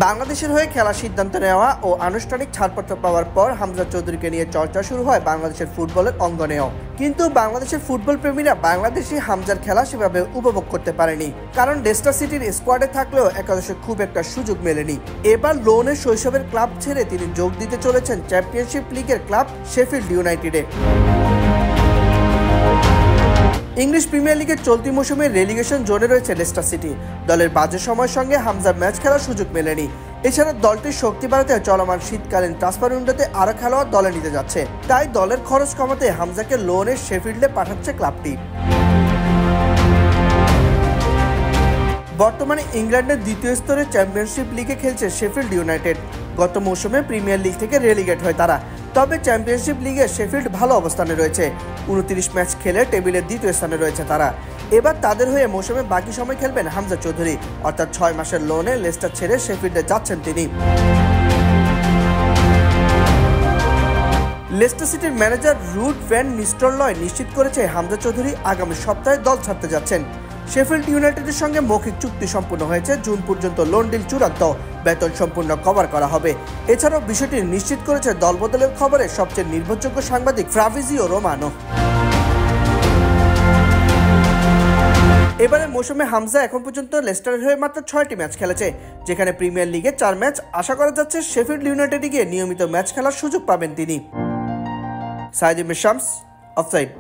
বাংলাদেশের হয়ে খেলার সিদ্ধান্ত নেওয়া ও আনুষ্ঠানিক ছাড়পত্র পাওয়ার পর হামজা চৌধুরীকে নিয়ে চর্চা শুরু হয় বাংলাদেশের ফুটবলের অঙ্গনেও। কিন্তু বাংলাদেশের ফুটবল প্রেমীরা বাংলাদেশি হামজার খেলা সেভাবে উপভোগ করতে পারেনি, কারণ লেস্টার সিটির স্কোয়াডে থাকলেও একাদশে খুব একটা সুযোগ মেলেনি। এবার লোনের শৈশবের ক্লাব ছেড়ে তিনি যোগ দিতে চলেছেন চ্যাম্পিয়নশিপ লিগের ক্লাব শেফিল্ড ইউনাইটেডে। ইংলিশ প্রিমিয়ার লিগের চলতি মৌসুমে রেলিগেশন জোনে রয়েছে লেস্টার সিটি। দলের বাজে সময়ের সঙ্গে হামজা ম্যাচ খেলার সুযোগ মেলেনি। এছাড়া দলটির শক্তি বাড়াতে চলমান শীতকালীন ট্রান্সফার উইন্ডোতে আরও খেলোয়াড় দলে নিতে যাচ্ছে, তাই দলের খরচ কমাতে হামজাকে লোনে শেফিল্ডে পাঠাচ্ছে ক্লাবটি। বর্তমানে ইংল্যান্ডের দ্বিতীয় স্তরে চ্যাম্পিয়নশিপ লিগে খেলছে শেফিল্ড ইউনাইটেড। গত মৌসুমে প্রিমিয়ার লিগ থেকে রেলিগেট হয় তারা, তবে চ্যাম্পিয়নশিপ লিগে শেফিল্ড ভালো অবস্থানে রয়েছে। 29 ম্যাচ খেলে টেবিলের দ্বিতীয় স্থানে রয়েছে তারা। এবার তাদের হয়ে মৌসুমে বাকি সময় খেলবেন হামজা চৌধুরী, অর্থাৎ 6 মাসের লোনে লেস্টার ছেড়ে শেফিল্ডে যাচ্ছেন তিনি। লেস্টার সিটির ম্যানেজার রুড ভ্যান নিস্টেলরয় নিশ্চিত করেছে হামজা চৌধুরী আগামী সপ্তাহে দল ছাড়তে যাচ্ছেন। শেফিল্ড ইউনাইটেডের সঙ্গে মৌখিক চুক্তি সম্পূর্ণ হয়েছে, জুন পর্যন্ত লোন ডিল চূড়ান্ত, বেতন সম্পূর্ণ কভার করা হবে। এছাড়াও বিষয়টি নিশ্চিত করেছে দলবদলের খবরে সবচেয়ে নির্ভরযোগ্য সাংবাদিক ফ্রাভিজিও রোমানো। এবারে মৌসুমে হামজা এখন পর্যন্ত লেস্টারের হয়ে মাত্র 6টি ম্যাচ খেলেছে, যেখানে প্রিমিয়ার লিগে 4 ম্যাচ। আশা করা যাচ্ছে শেফিল্ড ইউনাইটেডে গিয়ে নিয়মিত ম্যাচ খেলার সুযোগ পাবেন তিনি। সাইদুল শামস, অফসাইড।